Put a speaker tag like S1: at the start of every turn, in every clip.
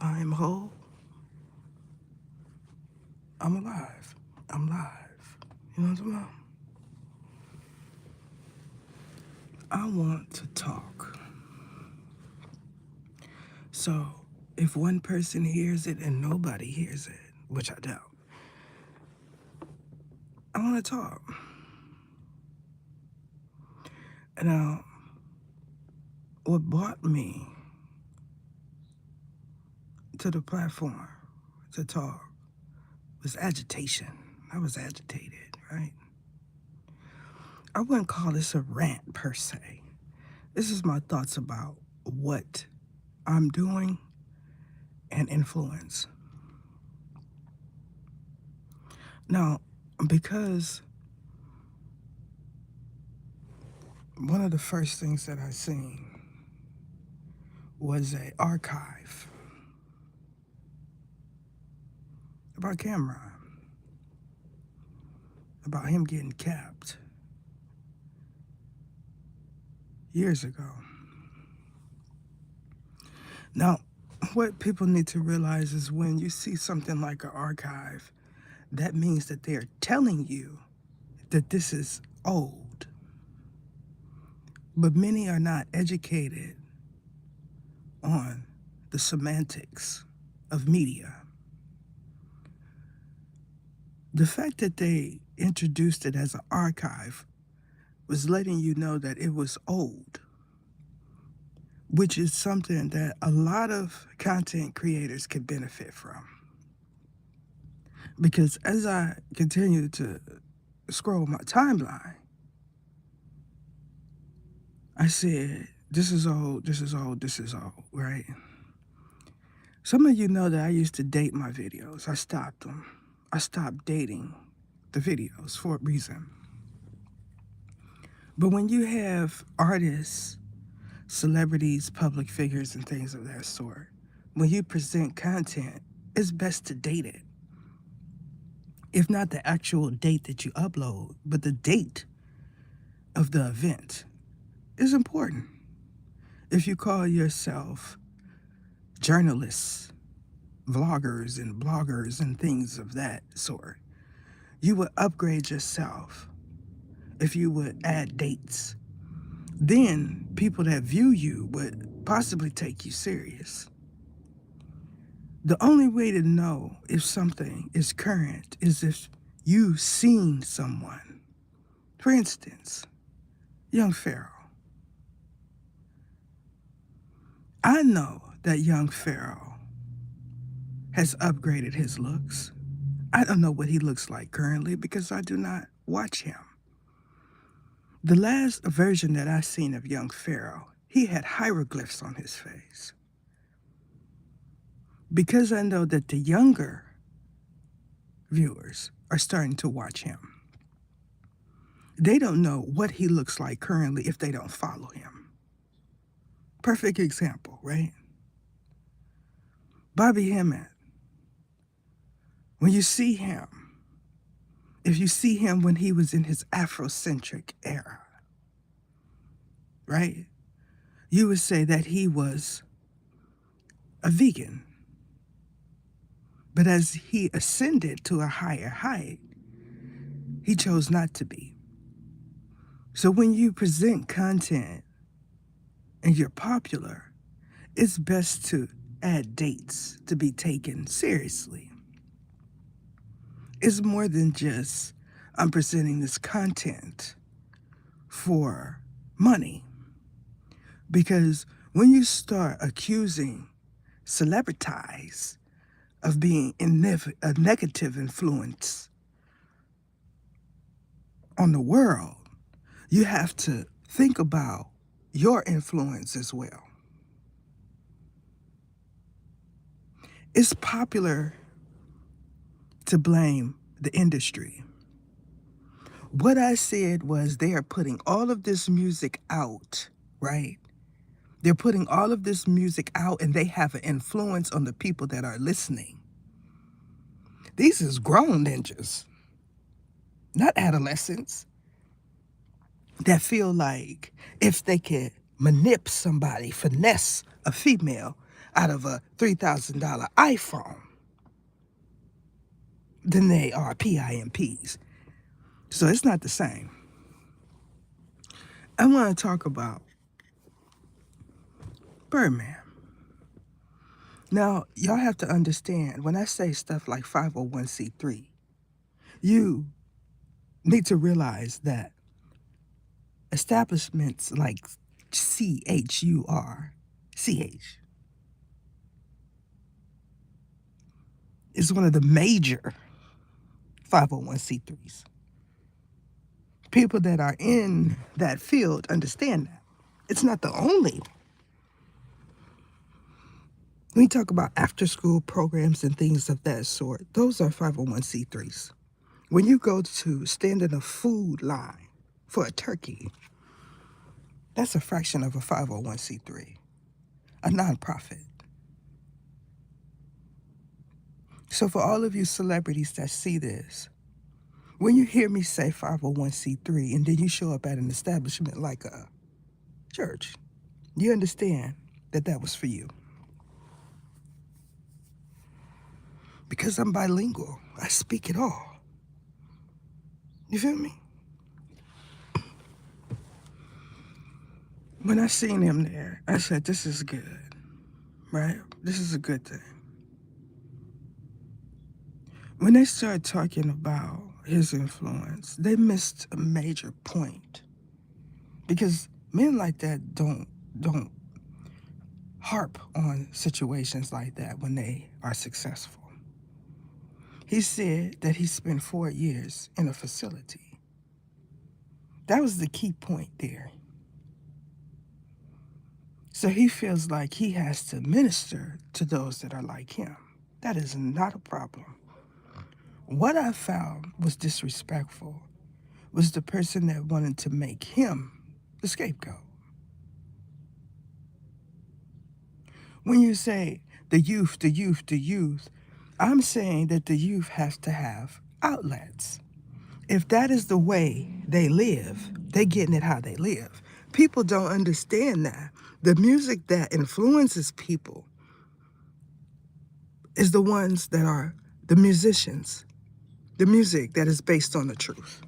S1: I am whole. I'm alive. I'm live. You know what I'm about? I want to talk. So if one person hears it and nobody hears it, which I doubt, I want to talk. And what brought me to the platform to talk was agitation. I was agitated, right? I wouldn't call this a rant per se. This is my thoughts about what I'm doing and influence. Now, because one of the first things that I seen was an archive about Cameron, about him getting capped years ago. Now, what people need to realize is when you see something like an archive, that means that they're telling you that this is old. But many are not educated on the semantics of media. The fact that they introduced it as an archive was letting you know that it was old, which is something that a lot of content creators could benefit from. Because as I continue to scroll my timeline, I said, this is old, this is old, this is old, right? Some of you know that I used to date my videos. I stopped them. I stopped dating the videos for a reason. But when you have artists, celebrities, public figures, and things of that sort, when you present content, it's best to date it. If not the actual date that you upload, but the date of the event is important. If you call yourself journalists, vloggers, and bloggers, and things of that sort, you would upgrade yourself if you would add dates. Then people that view you would possibly take you serious. The only way to know if something is current is if you've seen someone. For instance, Young Pharaoh. I know that Young Pharaoh has upgraded his looks. I don't know what he looks like currently because I do not watch him. The last version that I seen of Young Pharaoh, he had hieroglyphs on his face. Because I know that the younger viewers are starting to watch him, they don't know what he looks like currently if they don't follow him. Perfect example, right? Bobby Hemmett, when you see him, if you see him when he was in his Afrocentric era, right? You would say that he was a vegan. But as he ascended to a higher height, he chose not to be. So when you present content and you're popular, it's best to add dates to be taken seriously. It's more than just, I'm presenting this content for money. Because when you start accusing celebrities of being a negative influence on the world, you have to think about your influence as well. It's popular to blame the industry. What I said was they are putting all of this music out, right? They're putting all of this music out and they have an influence on the people that are listening. These is grown ninjas, not adolescents, that feel like if they can manip somebody, finesse a female, out of a $3,000 iPhone than they are PIMPs. So it's not the same. I want to talk about Birdman. Now, y'all have to understand, when I say stuff like 501c3, you need to realize that establishments like CHUR, CH, is one of the major 501c3s. People that are in that field understand that. It's not the only. When we talk about after school programs and things of that sort, those are 501c3s. When you go to stand in a food line for a turkey, that's a fraction of a 501c3, a nonprofit. So for all of you celebrities that see this, when you hear me say 501c3 and then you show up at an establishment like a church, you understand that that was for you. Because I'm bilingual, I speak it all. You feel me? When I seen him there, I said, this is good, right? This is a good thing. When they started talking about his influence, they missed a major point. Because men like that don't harp on situations like that when they are successful. He said that he spent 4 years in a facility. That was the key point there. So he feels like he has to minister to those that are like him. That is not a problem. What I found was disrespectful was the person that wanted to make him the scapegoat. When you say the youth, the youth, the youth, I'm saying that the youth has to have outlets. If that is the way they live, they're getting it how they live. People don't understand that. The music that influences people is the ones that are the musicians, the music that is based on the truth.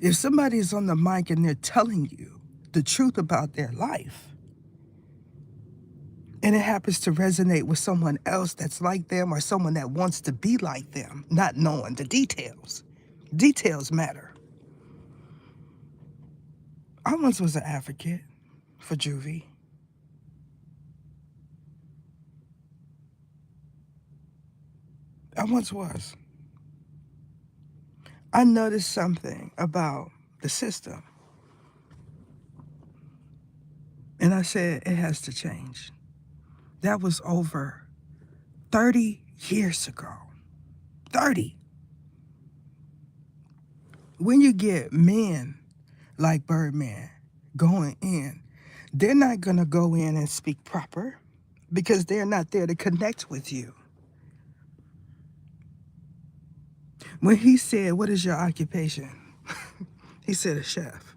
S1: If somebody is on the mic and they're telling you the truth about their life, and it happens to resonate with someone else that's like them or someone that wants to be like them, not knowing the details. Details matter. I once was an advocate for juvie. I once was. I noticed something about the system. And I said, it has to change. That was over 30 years ago. 30. When you get men like Birdman going in, they're not going to go in and speak proper because they're not there to connect with you. When he said, what is your occupation? He said, a chef.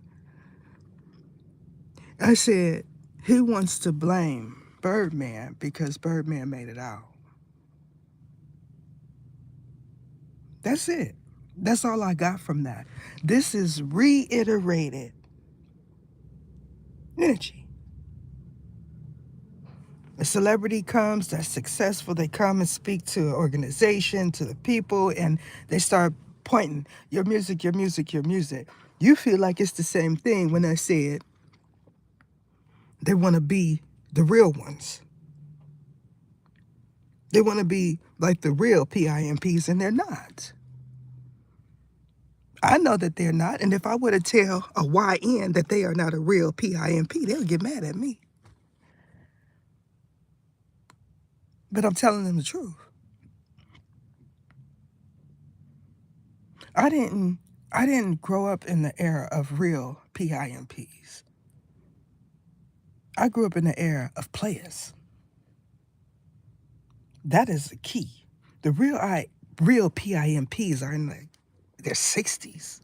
S1: I said, he wants to blame Birdman because Birdman made it out. That's it. That's all I got from that. This is reiterated energy. A celebrity comes that's successful, they come and speak to an organization, to the people, and they start pointing, your music, your music, your music. You feel like it's the same thing when I said they want to be the real ones. They want to be like the real PIMPs, and they're not. I know that they're not, and if I were to tell a YN that they are not a real PIMP, they'll get mad at me. But I'm telling them the truth. I didn't grow up in the era of real PIMPs. I grew up in the era of players. That is the key. The real PIMPs are in their 60s.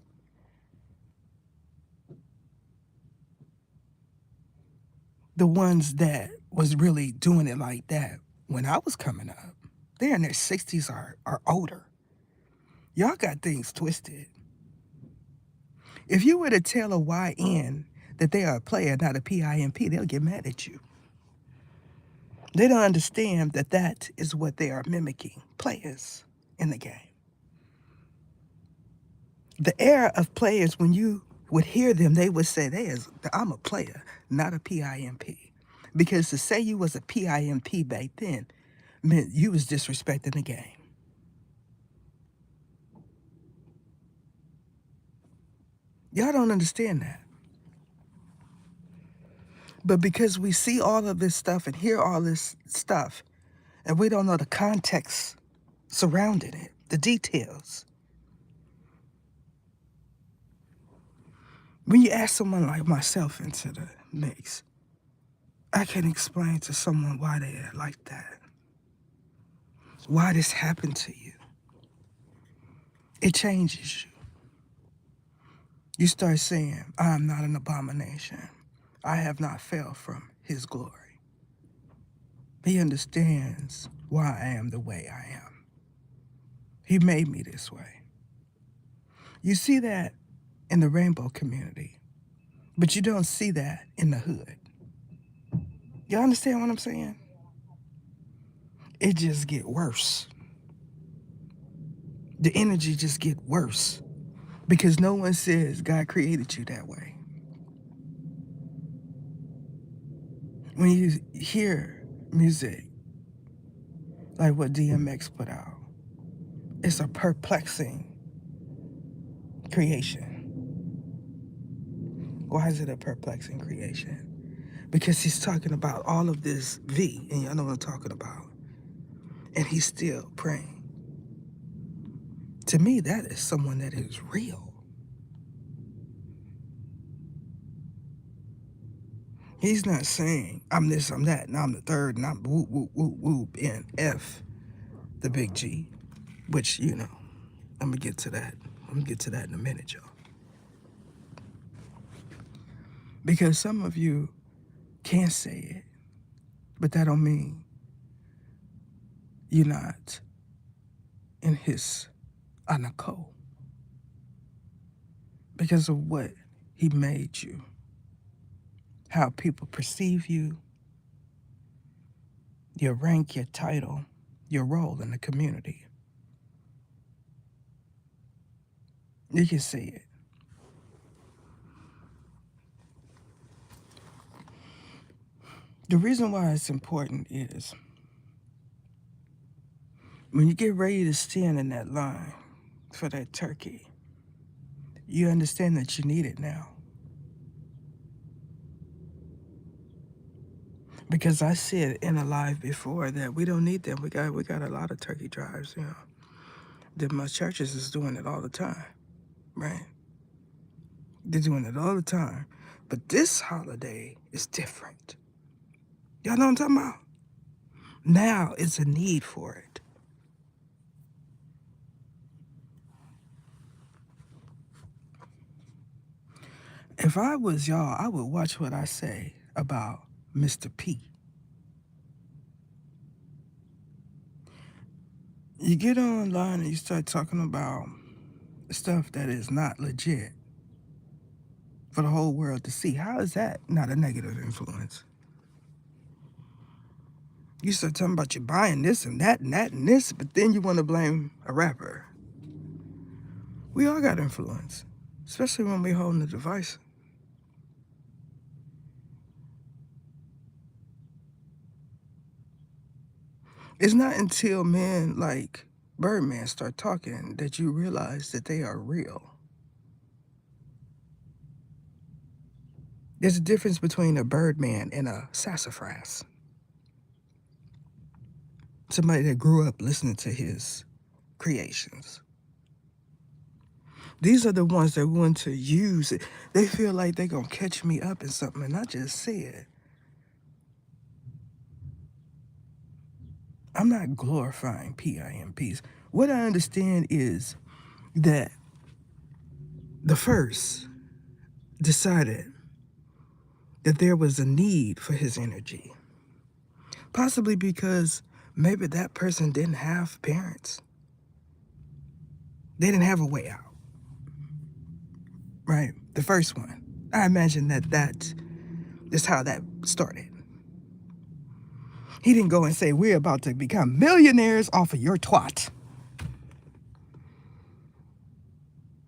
S1: The ones that was really doing it like that when I was coming up. They're in their 60s or older. Y'all got things twisted. If you were to tell a YN that they are a player, not a PIMP, they'll get mad at you. They don't understand that that is what they are mimicking, players in the game. The era of players, when you would hear them, they would say, I'm a player, not a PIMP. Because to say you was a PIMP back then meant you was disrespecting the game. Y'all don't understand that. But because we see all of this stuff and hear all this stuff, and we don't know the context surrounding it, the details. When you ask someone like myself into the mix, I can explain to someone why they are like that, why this happened to you. It changes you. You start saying, I am not an abomination. I have not fell from his glory. He understands why I am the way I am. He made me this way. You see that in the rainbow community, but you don't see that in the hood. Y'all understand what I'm saying? It just get worse. The energy just get worse because no one says God created you that way. When you hear music like what DMX put out, it's a perplexing creation. Why is it a perplexing creation? Because he's talking about all of this V, and y'all know what I'm talking about, and he's still praying. To me, that is someone that is real. He's not saying, I'm this, I'm that, and I'm the third, and I'm whoop, whoop, whoop, whoop, and F the big G, which, I'm going to get to that. I'm going to get to that in a minute, y'all. Because some of you can't say it, but that don't mean you're not in his anako. Because of what he made you, how people perceive you, your rank, your title, your role in the community. You can see it. The reason why it's important is when you get ready to stand in that line for that turkey, you understand that you need it now. Because I said in a live before that we don't need them. We got a lot of turkey drives, That my churches is doing it all the time, right? They're doing it all the time. But this holiday is different. Y'all know what I'm talking about? Now it's a need for it. If I was y'all, I would watch what I say about Mr. P. You get online and you start talking about stuff that is not legit for the whole world to see. How is that not a negative influence? You start talking about you buying this and that and that and this, but then you want to blame a rapper. We all got influence, especially when we're holding the device. It's not until men like Birdman start talking that you realize that they are real. There's a difference between a Birdman and a sassafras. Somebody that grew up listening to his creations. These are the ones that want to use it. They feel like they're going to catch me up in something, and I just said, I'm not glorifying PIMPs. What I understand is that the first decided that there was a need for his energy. Possibly because maybe that person didn't have parents. They didn't have a way out, right? The first one. I imagine that's how that started. He didn't go and say, we're about to become millionaires off of your twat.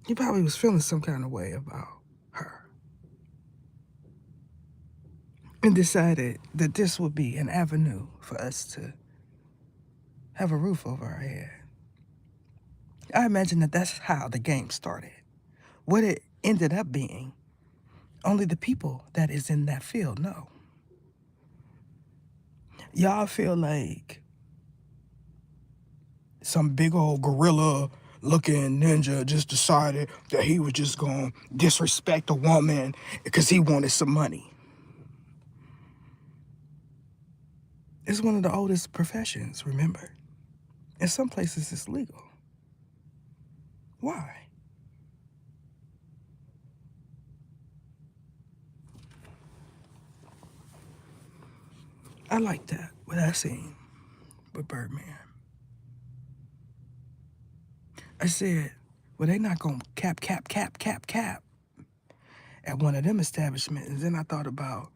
S1: He probably was feeling some kind of way about her and decided that this would be an avenue for us to have a roof over our head. I imagine that that's how the game started. What it ended up being, only the people that is in that field know. Y'all feel like some big old gorilla looking ninja just decided that he was just going to disrespect a woman because he wanted some money. It's one of the oldest professions, remember? In some places it's legal. Why? I like that, what I seen with Birdman. I said, well, they not going to cap at one of them establishments. And then I thought about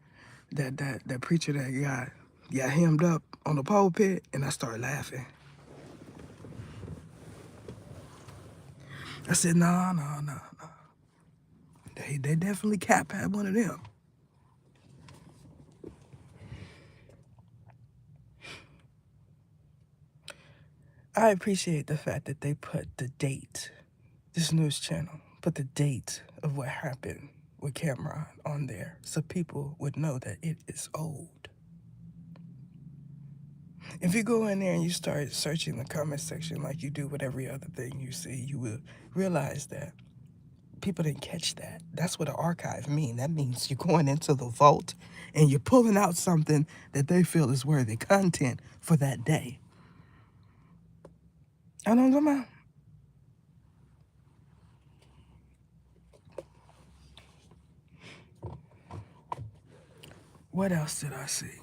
S1: that preacher that got hemmed up on the pulpit, and I started laughing. I said, no. They definitely cap at one of them. I appreciate the fact that they put the date, this news channel, put the date of what happened with Cameron on there so people would know that it is old. If you go in there and you start searching the comment section like you do with every other thing you see, you will realize that people didn't catch that. That's what an archive means. That means you're going into the vault and you're pulling out something that they feel is worthy content for that day. I know what I'm talking about. What else did I see?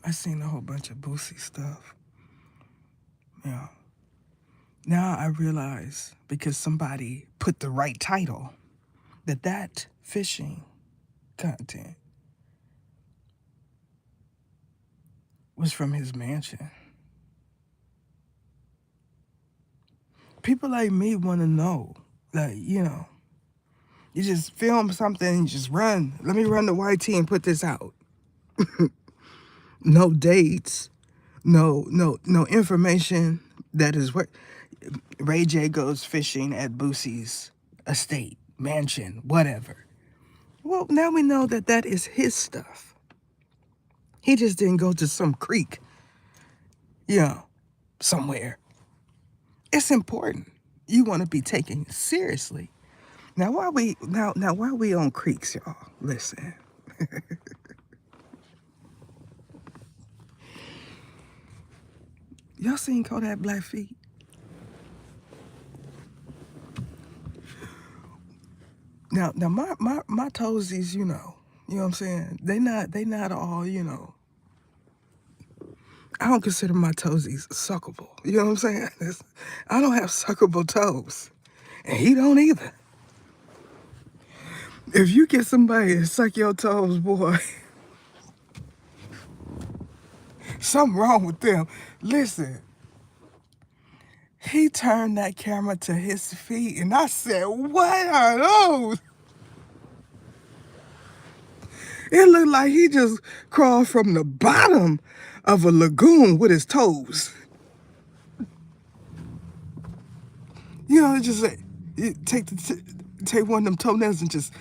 S1: I seen a whole bunch of Boosie stuff. Yeah. Now I realize, because somebody put the right title, that fishing content was from his mansion. People like me want to know, like, you just film something and just run. Let me run the YT and put this out. No dates, no information that is what Ray J goes fishing at Boosie's estate, mansion, whatever. Well, now we know that is his stuff. He just didn't go to some creek, somewhere. It's important. You want to be taken seriously. Now while we on creeks, y'all, listen. Y'all seen Kodak Blackfeet? Now my toesies, you know what I'm saying? They not all, I don't consider my toesies suckable. You know what I'm saying? I don't have suckable toes. And he don't either. If you get somebody to suck your toes, boy, something wrong with them. Listen, he turned that camera to his feet, and I said, what are those? It looked like he just crawled from the bottom of a lagoon with his toes. Just take one of them toenails and just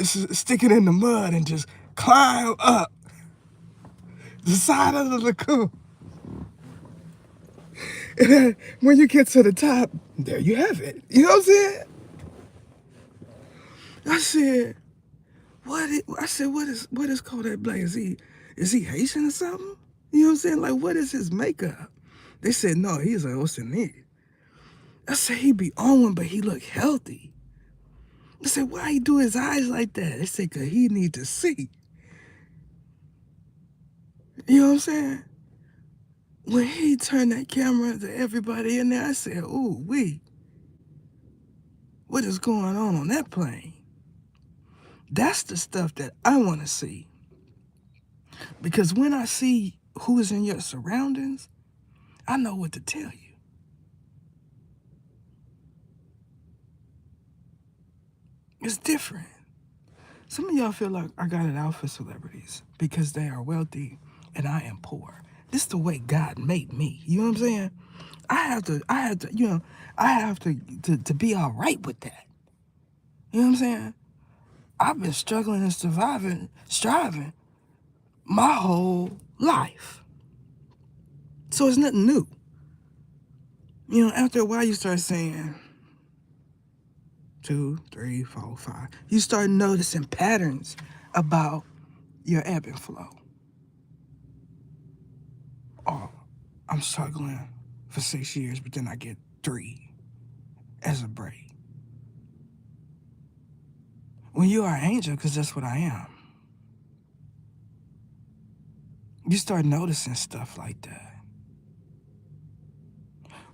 S1: stick it in the mud and just climb up the side of the lagoon. And then when you get to the top, there you have it. You know what I'm saying? I said, what is Kodak Black? Is he Haitian or something? You know what I'm saying? Like, what is his makeup? They said, no, he's an Oceanic. I said, he be on one, but he look healthy. I said, why he do his eyes like that? They said, cause he need to see. You know what I'm saying? When he turned that camera to everybody in there, I said, ooh, what is going on that plane? That's the stuff that I want to see. Because when I see who is in your surroundings, I know what to tell you. It's different. Some of y'all feel like I got it out for celebrities because they are wealthy and I am poor. This is the way God made me. You know what I'm saying? I have to be all right with that. You know what I'm saying? I've been struggling and striving my whole life. So it's nothing new. You know, after a while you start saying 2, 3, 4, 5. You start noticing patterns about your ebb and flow. Oh, I'm struggling for 6 years, but then I get 3 as a break. When you are an angel, because that's what I am, you start noticing stuff like that.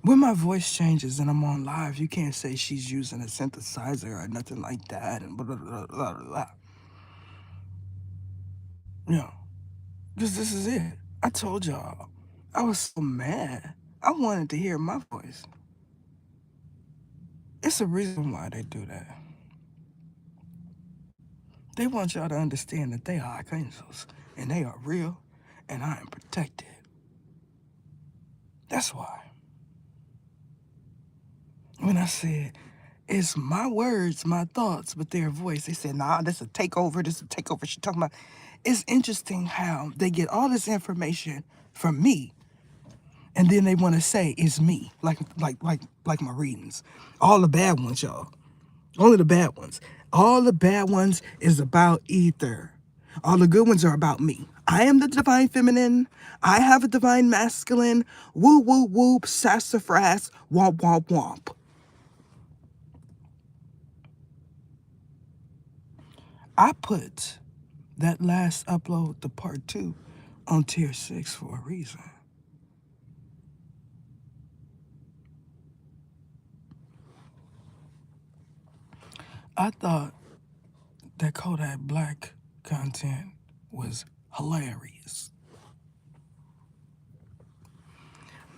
S1: When my voice changes and I'm on live, you can't say she's using a synthesizer or nothing like that and blah, blah, blah, blah, blah. You know, because this is it. I told y'all, I was so mad. I wanted to hear my voice. It's a reason why they do that. They want y'all to understand that they are archangels and they are real and I am protected. That's why. When I said, it's my words, my thoughts, but their voice, they said, nah, this is a takeover, She's talking about. It's interesting how they get all this information from me and then they want to say it's me, like my readings. All the bad ones, y'all. Only the bad ones. All the bad ones is about ether. All the good ones are about me. I am the divine feminine. I have a divine masculine. Woo, woo, whoop, sassafras, womp, womp, womp. I put that last upload, the part 2, on tier 6 for a reason. I thought that Kodak Black content was hilarious.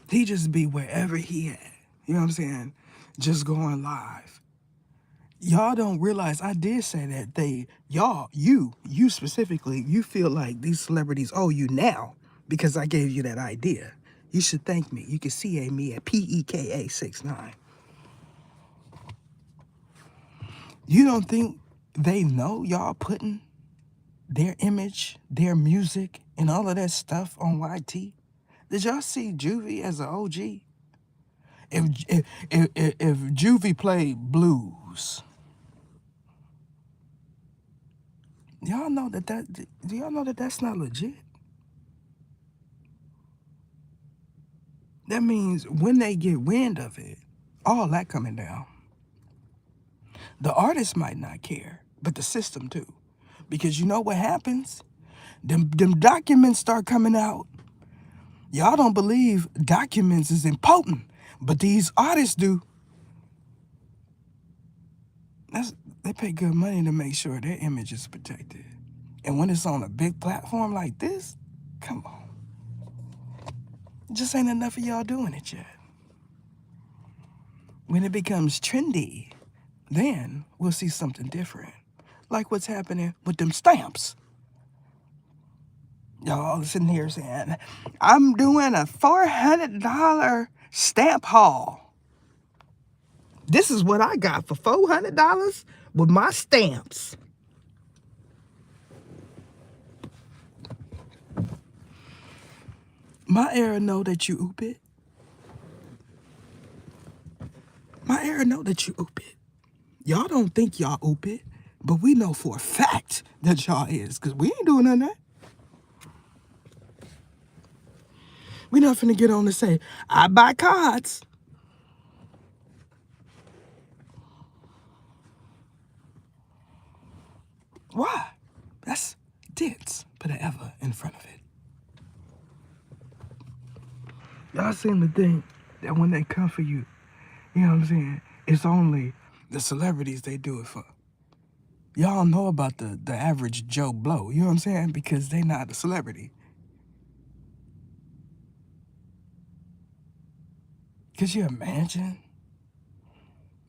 S1: He just be wherever he at. You know what I'm saying? Just going live. Y'all don't realize I did say that you specifically, you feel like these celebrities owe you now because I gave you that idea. You should thank me. You can CA me at PEKA69. You don't think they know y'all putting their image, their music, and all of that stuff on YT? Did y'all see Juvie as an OG? If Juvie played blues, y'all know do y'all know that that's not legit? That means when they get wind of it, all that coming down. The artist might not care, but the system too. Because you know what happens? Them documents start coming out. Y'all don't believe documents is important, but these artists do. They pay good money to make sure their image is protected. And when it's on a big platform like this, come on. Just ain't enough of y'all doing it yet. When it becomes trendy, then we'll see something different. Like what's happening with them stamps. Y'all sitting here saying, I'm doing a $400 stamp haul. This is what I got for $400 with my stamps. My era know that you oop it. My era know that you oop it. Y'all don't think y'all oop it, but we know for a fact that y'all is, because we ain't doing none of that. We not finna get on to say, I buy cards. Why? That's dense. Put an ever in front of it. Y'all seem to think that when they come for you, you know what I'm saying, it's only the celebrities they do it for. Y'all know about the average Joe Blow, you know what I'm saying? Because they not a celebrity. Could you imagine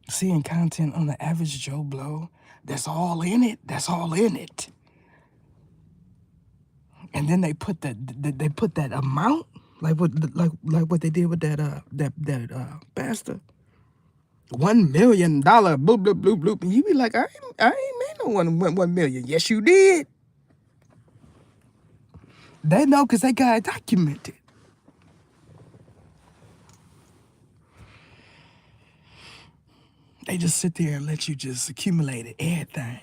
S1: seeing content on the average Joe Blow that's all in it? That's all in it. And then they put that amount, like what they did with that pastor. $1 million, bloop bloop bloop bloop, and you be like, I ain't made no 1 million. Yes, you did. They know because they got it documented. They just sit there and let you just accumulate everything.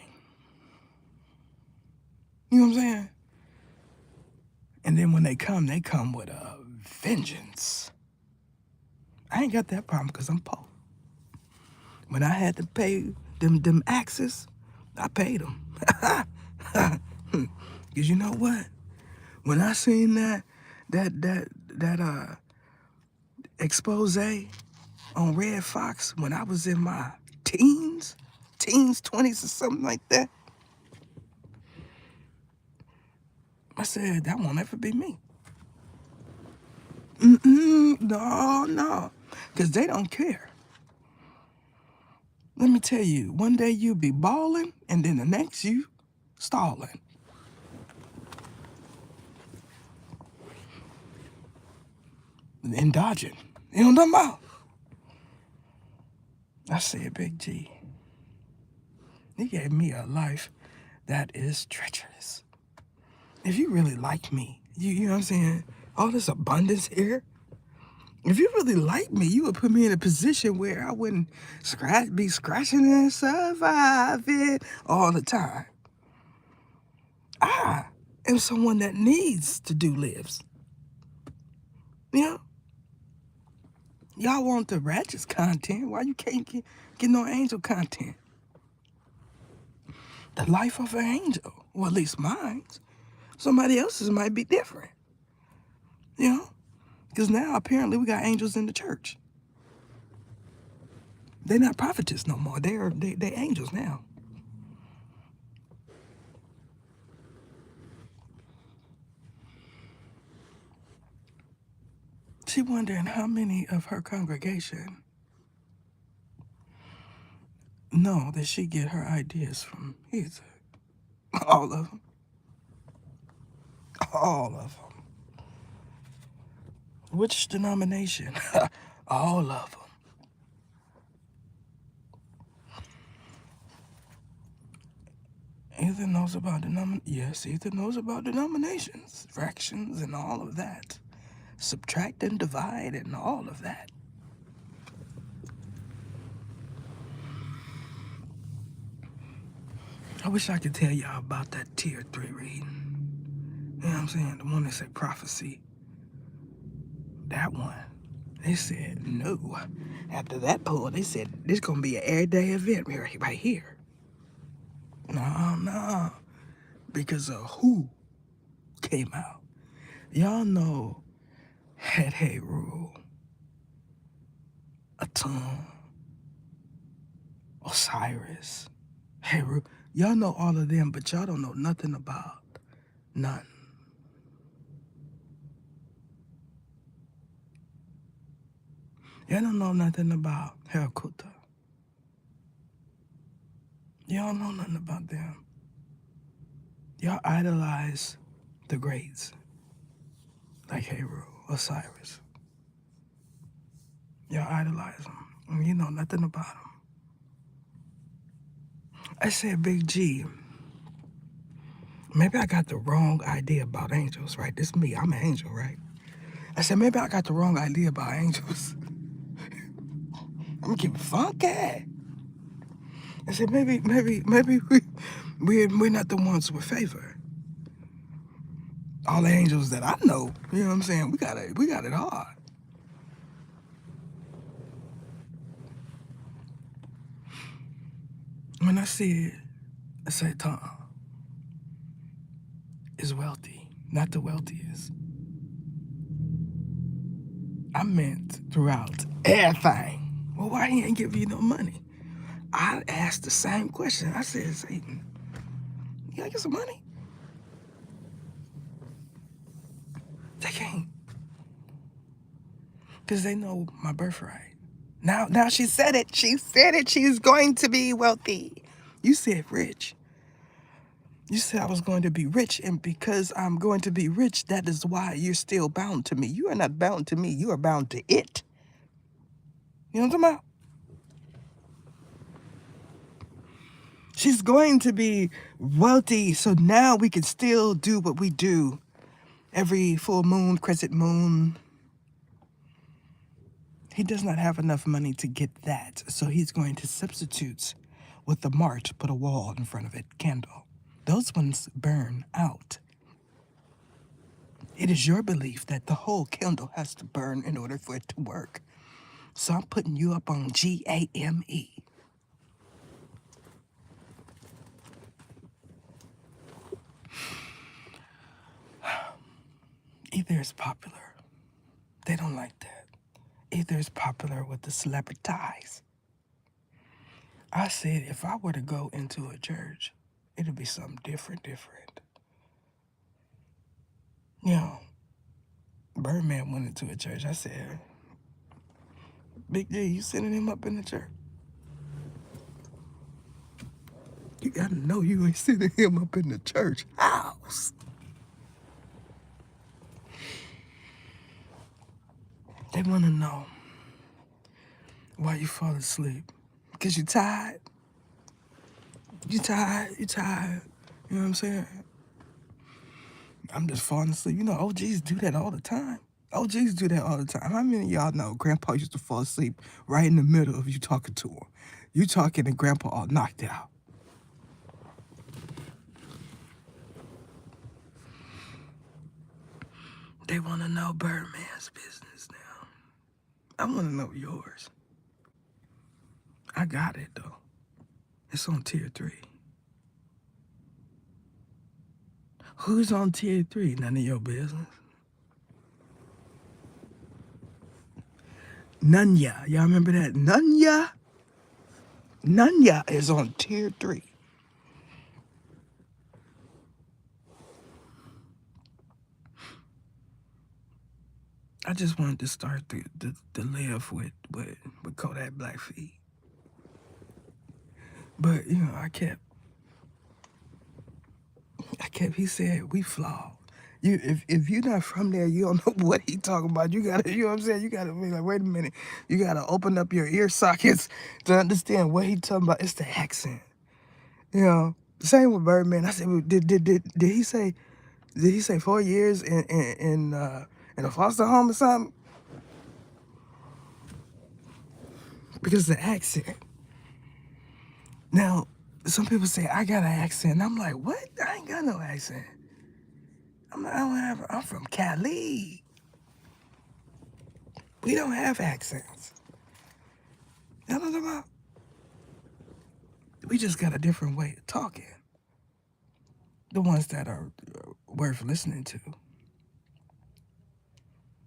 S1: You know what I'm saying? And then when they come with a vengeance. I ain't got that problem because I'm poor. When I had to pay them axes, I paid them. Cause you know what? When I seen that expose on Red Fox when I was in my teens, 20s or something like that, I said, that won't ever be me. No. Because they don't care. Let me tell you, one day you be balling, and then the next you stalling. And dodging. You know what I'm talking about? I said, Big G, he gave me a life that is treacherous. If you really like me, you know what I'm saying? All this abundance here. If you really like me, you would put me in a position where I wouldn't be scratching and surviving all the time. I am someone that needs to do lives. You know? Y'all want the ratchet content. Why you can't get no angel content? The life of an angel. Well, at least mine. Somebody else's might be different. You know? Because now apparently we got angels in the church. They're not prophetess no more. They're angels now. She wondering how many of her congregation know that she get her ideas from either. All of them. All of them. Which denomination? All of them. Ether knows about Ether knows about denominations, fractions, and all of that. Subtract and divide and all of that. I wish I could tell y'all about that tier 3 reading. You know what I'm saying? The one that said prophecy. That one. They said no. After that poll, they said this gonna be an everyday event right here. No. Because of who came out. Y'all know Heru, Atum, Osiris, Heru. Y'all know all of them, but y'all don't know nothing about none. Y'all don't know nothing about Herakuta. Y'all know nothing about them. Y'all idolize the greats, like Heru, Osiris. Y'all idolize them, and you know nothing about them. I said, Big G, maybe I got the wrong idea about angels, right? This is me, I'm an angel, right? I said, maybe I got the wrong idea about angels. I'm getting funky. I said, maybe we're not the ones with favor. All the angels that I know, you know what I'm saying? We got it hard. When I said Satan is wealthy, not the wealthiest, I meant throughout everything. Well, why he ain't give you no money? I asked the same question. I said, Satan, you gotta get some money? They can't. Because they know my birthright. Now she said it. She said it. She's going to be wealthy. You said rich. You said I was going to be rich, and because I'm going to be rich, that is why you're still bound to me. You are not bound to me. You are bound to it. You know what I'm talking about? She's going to be wealthy, so now we can still do what we do every full moon, crescent moon. He does not have enough money to get that, so he's going to substitute with the mart, put a wall in front of it, candle. Those ones burn out. It is your belief that the whole candle has to burn in order for it to work. So I'm putting you up on GAME. Either is popular. They don't like that. Either is popular with the celebrities. I said if I were to go into a church, it'd be something different. You know, Birdman went into a church. I said, Big D, you sending him up in the church? You gotta know you ain't sending him up in the church house. They wanna know why you fall asleep. Because you tired. You tired. You know what I'm saying? I'm just falling asleep. You know, OGs do that all the time. OGs do that all the time. How many of y'all know Grandpa used to fall asleep right in the middle of you talking to him? You talking and Grandpa all knocked out. They want to know Birdman's business now. I want to know yours. I got it, though. It's on tier 3. Who's on tier 3? None of your business. Nunya. Y'all remember that? Nunya? Nunya is on tier 3. I just wanted to start to live with Kodak Blackfeet. But, you know, I kept, he said, we flawed. If you're not from there, you don't know what he talking about. You gotta, you know what I'm saying? You gotta be like, wait a minute. You gotta open up your ear sockets to understand what he talking about. It's the accent. You know, same with Birdman. I said, did he say 4 years in a foster home or something? Because the accent. Now, some people say I got an accent. I'm like, what? I ain't got no accent. I'm from Cali. We don't have accents. You know what I'm talking about? We just got a different way of talking. The ones that are worth listening to.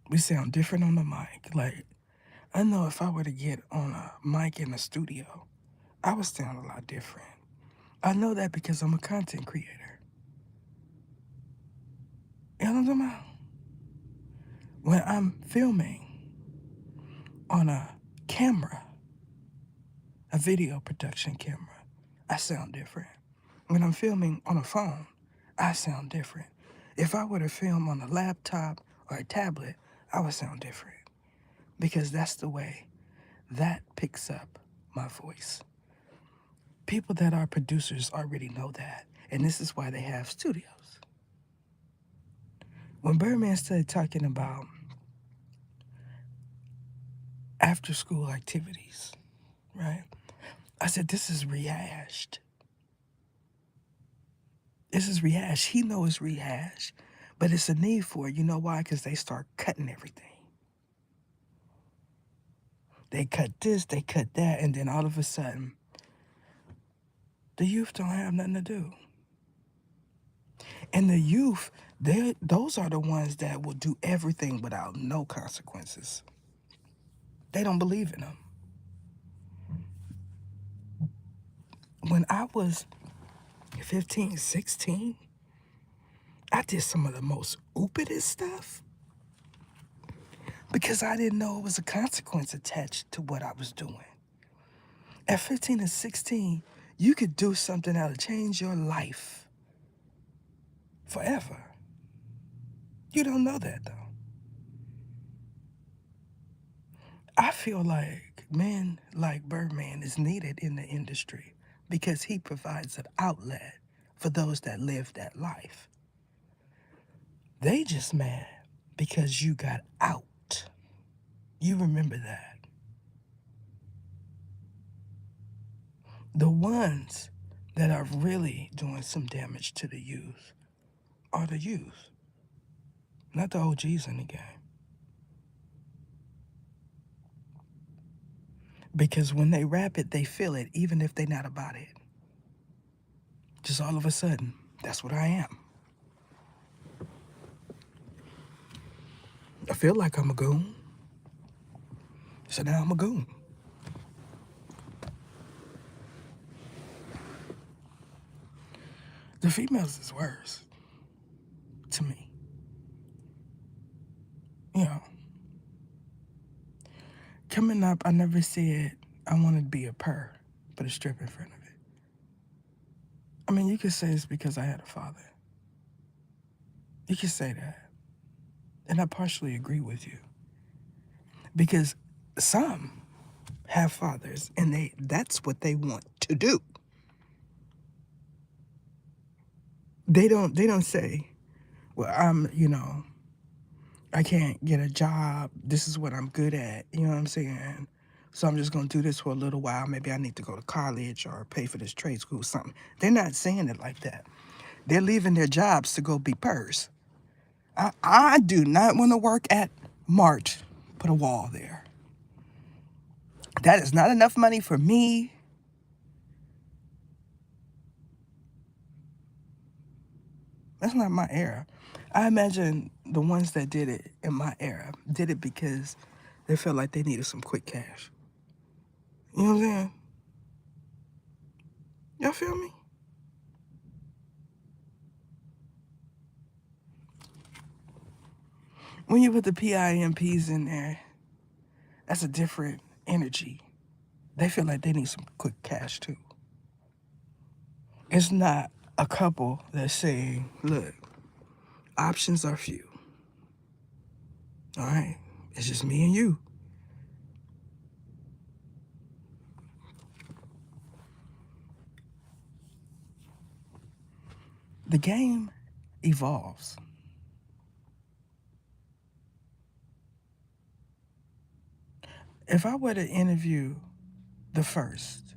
S1: We sound different on the mic. Like, I know if I were to get on a mic in a studio, I would sound a lot different. I know that because I'm a content creator. You know what I'm talking about? When I'm filming on a camera, a video production camera, I sound different. When I'm filming on a phone, I sound different. If I were to film on a laptop or a tablet, I would sound different. Because that's the way that picks up my voice. People that are producers already know that. And this is why they have studios. When Birdman started talking about after school activities, right? I said, this is rehashed. This is rehashed. He knows it's rehashed, but it's a need for it. You know why? Because they start cutting everything. They cut this, they cut that, and then all of a sudden, the youth don't have nothing to do. And the youth, those are the ones that will do everything without no consequences. They don't believe in them. When I was 15, 16, I did some of the most stupidest stuff because I didn't know it was a consequence attached to what I was doing. At 15 and 16, you could do something that'll change your life forever. You don't know that, though. I feel like men like Birdman is needed in the industry because he provides an outlet for those that live that life. They just mad because you got out. You remember that. The ones that are really doing some damage to the youth are the youth, not the OGs in the game. Because when they rap it, they feel it, even if they're not about it. Just all of a sudden, that's what I am. I feel like I'm a goon, so now I'm a goon. The females is worse to me. You know, coming up, I never said I wanted to be a purr, put a strip in front of it. I mean, you could say it's because I had a father. You could say that. And I partially agree with you. Because some have fathers and that's what they want to do. They don't say, well, I can't get a job. This is what I'm good at. You know what I'm saying? So I'm just going to do this for a little while. Maybe I need to go to college or pay for this trade school or something. They're not saying it like that. They're leaving their jobs to go be purrs. I do not want to work at Mart. Put a wall there. That is not enough money for me. That's not my era. I imagine the ones that did it in my era did it because they felt like they needed some quick cash. You know what I'm saying? Y'all feel me? When you put the PIMPs in there, that's a different energy. They feel like they need some quick cash too. It's not a couple that's saying, look, options are few. All right, it's just me and you. The game evolves. If I were to interview the first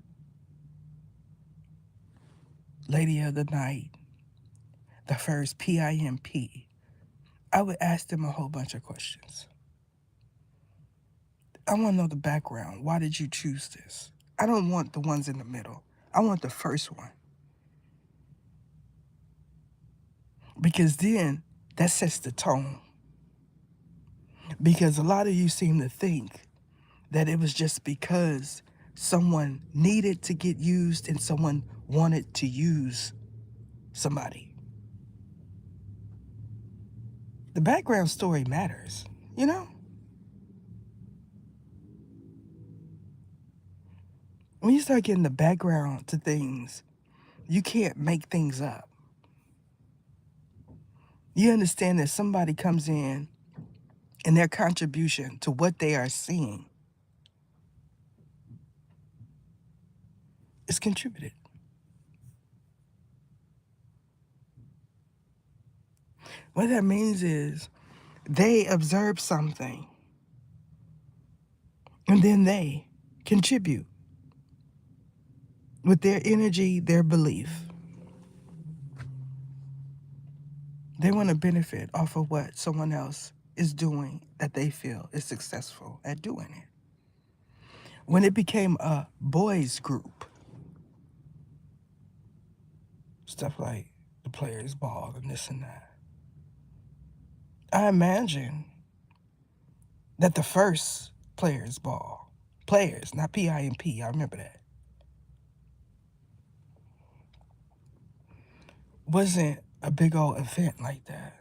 S1: lady of the night, the first PIMP, I would ask them a whole bunch of questions. I want to know the background. Why did you choose this? I don't want the ones in the middle. I want the first one. Because then that sets the tone. Because a lot of you seem to think that it was just because someone needed to get used and someone wanted to use somebody. The background story matters, you know? When you start getting the background to things, you can't make things up. You understand that somebody comes in and their contribution to what they are seeing is contributed. What that means is they observe something and then they contribute with their energy, their belief. They want to benefit off of what someone else is doing that they feel is successful at doing it. When it became a boys group, stuff like the Players Ball and this and that, I imagine that the first Players Ball. Players, not PIMP. I remember that. Wasn't a big old event like that.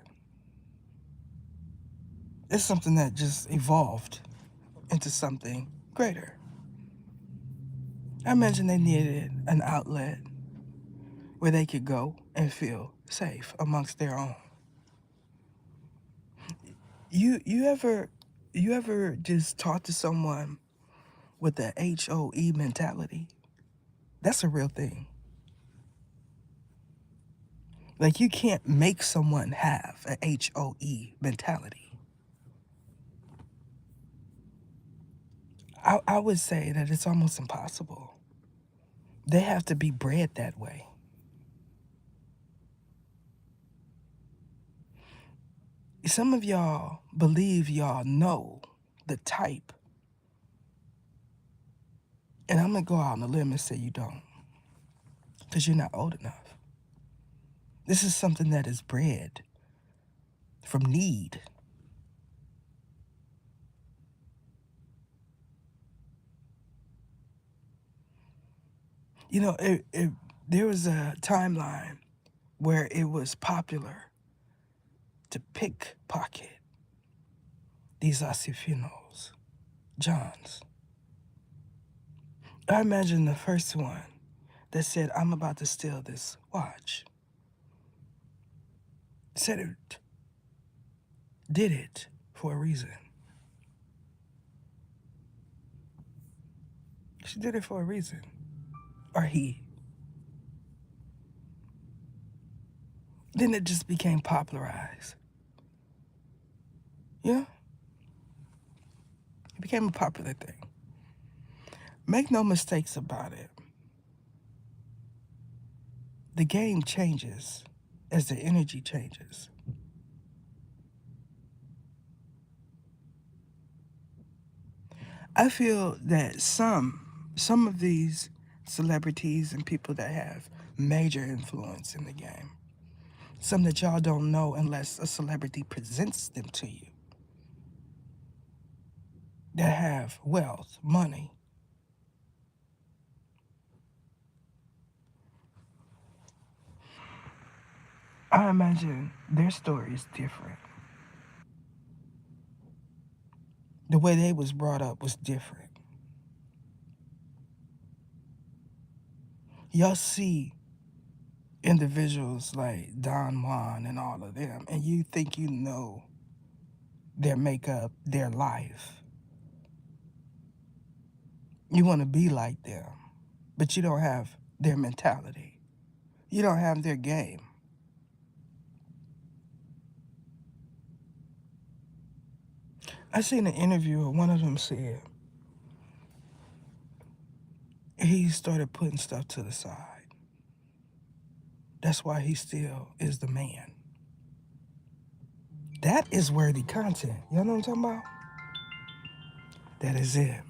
S1: It's something that just evolved into something greater. I imagine they needed an outlet where they could go and feel safe amongst their own. You ever just talk to someone with the HOE mentality? That's a real thing. Like, you can't make someone have an HOE mentality. I would say that it's almost impossible. They have to be bred that way. Some of y'all believe y'all know the type, and I'm gonna go out on a limb and say you don't, because you're not old enough. This is something that is bred from need. You know, there was a timeline where it was popular to pickpocket these Asifinos, Johns. I imagine the first one that said, I'm about to steal this watch, said it, did it for a reason. She did it for a reason. Or he. Then it just became popularized. Yeah? It became a popular thing. Make no mistakes about it. The game changes as the energy changes. I feel that some of these celebrities and people that have major influence in the game, some that y'all don't know unless a celebrity presents them to you, that have wealth, money. I imagine their story is different. The way they was brought up was different. Y'all see individuals like Don Juan and all of them, and you think you know their makeup, their life. You want to be like them, but you don't have their mentality. You don't have their game. I seen an interview where one of them said he started putting stuff to the side. That's why he still is the man. That is worthy content. You know what I'm talking about? That is it.